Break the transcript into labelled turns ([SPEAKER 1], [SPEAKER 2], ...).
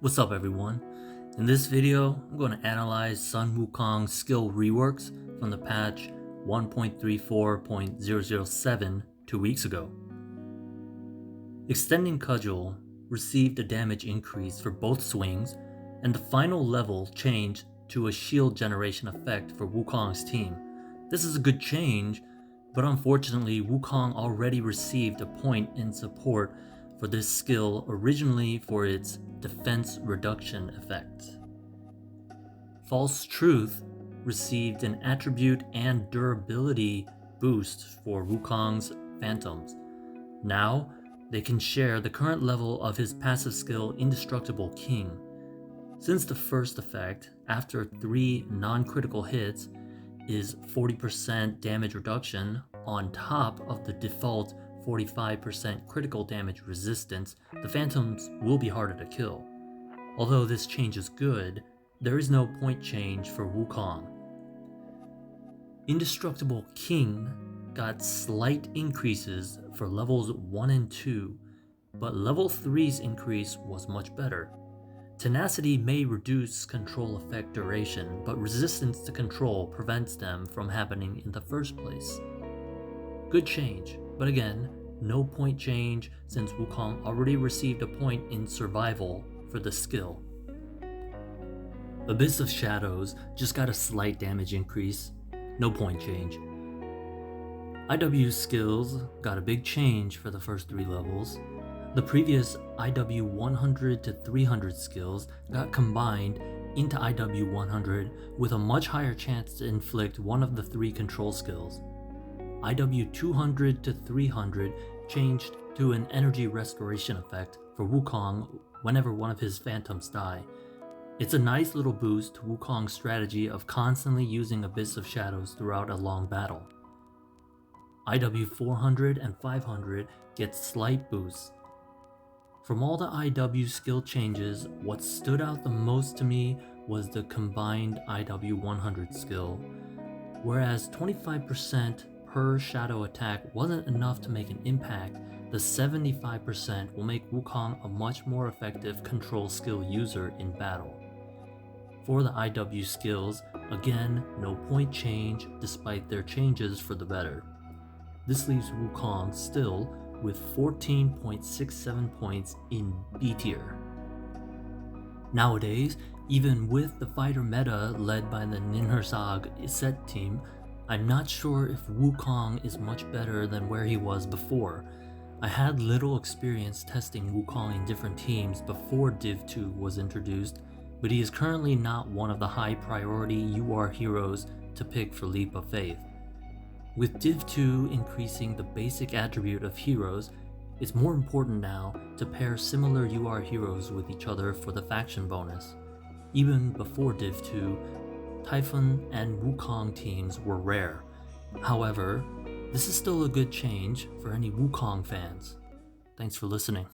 [SPEAKER 1] What's up everyone? In this video, I'm going to analyze Sun Wukong's skill reworks from the patch 1.34.007 2 weeks ago. Extending Cudgel received a damage increase for both swings, and the final level changed to a shield generation effect for Wukong's team. This is a good change, but unfortunately Wukong already received a point in support for this skill originally for its defense reduction effect. False Truth received an attribute and durability boost for Wukong's phantoms. Now they can share the current level of his passive skill Indestructible King. Since the first effect, after 3 non-critical hits, is 40% damage reduction on top of the default 45% critical damage resistance, the phantoms will be harder to kill. Although this change is good, there is no point change for Wukong. Indestructible King got slight increases for levels 1 and 2, but level 3's increase was much better. Tenacity may reduce control effect duration, but resistance to control prevents them from happening in the first place. Good change, but again, no point change since Wukong already received a point in survival for the skill. Abyss of Shadows just got a slight damage increase, no point change. IW's skills got a big change for the first 3 levels. The previous IW 100 to 300 skills got combined into IW 100 with a much higher chance to inflict one of the 3 control skills. IW 200 to 300 changed to an energy restoration effect for Wukong whenever one of his phantoms die. It's a nice little boost to Wukong's strategy of constantly using Abyss of Shadows throughout a long battle. IW 400 and 500 get slight boosts. From all the IW skill changes, what stood out the most to me was the combined IW 100 skill. Whereas 25% per shadow attack wasn't enough to make an impact, the 75% will make Wukong a much more effective control skill user in battle. For the IW skills, again, no point change despite their changes for the better. This leaves Wukong still with 14.67 points in B tier. Nowadays, even with the fighter meta led by the Ninhursag Iset team, I'm not sure if Wukong is much better than where he was before. I had little experience testing Wukong in different teams before Div 2 was introduced, but he is currently not one of the high priority UR heroes to pick for Leap of Faith. With Div 2 increasing the basic attribute of heroes, it's more important now to pair similar UR heroes with each other for the faction bonus. Even before Div 2, Typhon and Wukong teams were rare. However, this is still a good change for any Wukong fans. Thanks for listening.